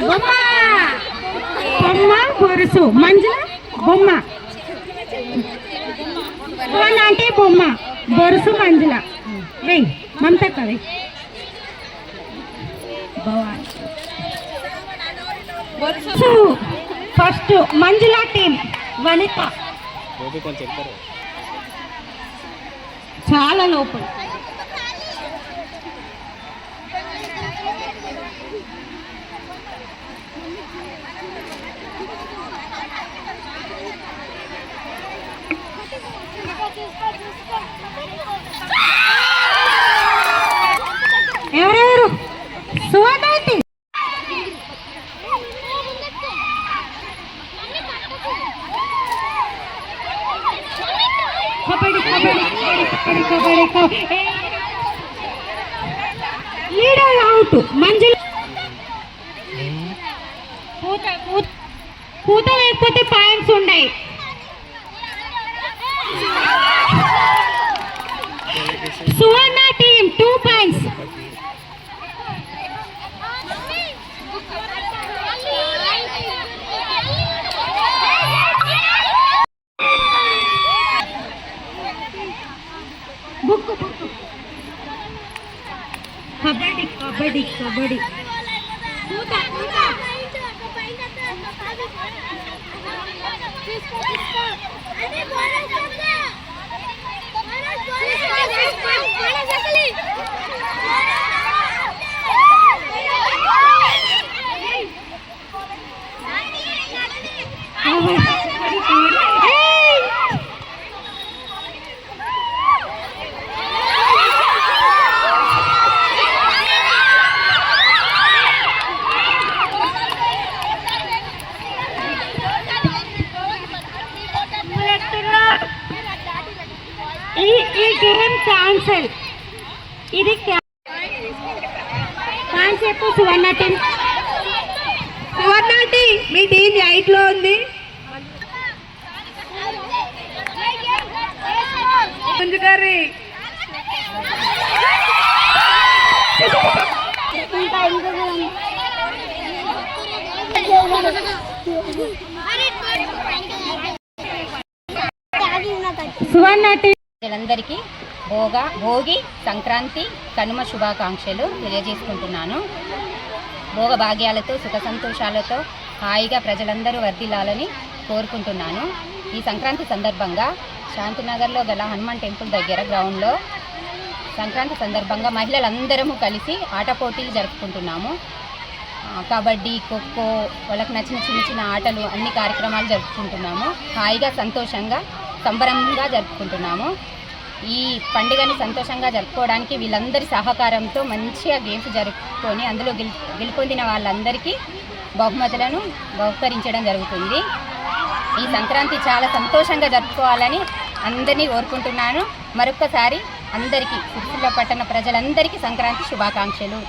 బొమ్మ బొమ్మ బొరుసు మంజుల బొమ్మ బొమ్మ అంటే బొమ్మ బొరుసు మంజుల వెయ్యి మమతక్క వెయ్యి బొరుసు ఫస్ట్ మంజుల టీం వనిత చాలా లోపల ఎవరెవరు సువనాటి కబడ్డీ కబడ్డీ కబడ్డీ కబడ్డీ లీడర్ అవుట్ మంజుల పూత లేకపోతే పాయింట్స్ ఉన్నాయి సువర్ణ టీం 2 పాయింట్స్ బుక్ కబడ్డీ కబడ్డీ కబడ్డీ పూత పూత ఈ గేమ్ క్యాన్సల్ ఇది కాన్సెప్ట్ సువర్ణ టీం మీ టీం ఎయిట్ లో ఉంది గారి సువర్ణ టీం అందరికీ భోగి సంక్రాంతి కనుమ శుభాకాంక్షలు తెలియజేసుకుంటున్నాను. భోగ భాగ్యాలతో సుఖ సంతోషాలతో హాయిగా ప్రజలందరూ వర్ధిల్లాలని కోరుకుంటున్నాను. ఈ సంక్రాంతి సందర్భంగా శాంతినగర్లో గల హనుమాన్ టెంపుల్ దగ్గర గ్రౌండ్లో సంక్రాంతి సందర్భంగా మహిళలందరము కలిసి ఆట పోటీలు జరుపుకుంటున్నాము. కబడ్డీ ఖోఖో వాళ్ళకి నచ్చిన చిన్న చిన్న ఆటలు అన్ని కార్యక్రమాలు జరుపుకుంటున్నాము. హాయిగా సంతోషంగా సంబరంగా జరుపుకుంటున్నాము. ఈ పండుగని సంతోషంగా జరుపుకోవడానికి వీళ్ళందరి సహకారంతో మంచిగా గేమ్స్ జరుపుకొని అందులో గెలుపొందిన వాళ్ళందరికీ బహుమతులను బహుకరించడం జరుగుతుంది. ఈ సంక్రాంతి చాలా సంతోషంగా జరుపుకోవాలని అందరినీ కోరుకుంటున్నాను. మరొక్కసారి అందరికీ సిరిసిల్ల పట్టణ ప్రజలందరికీ సంక్రాంతి శుభాకాంక్షలు.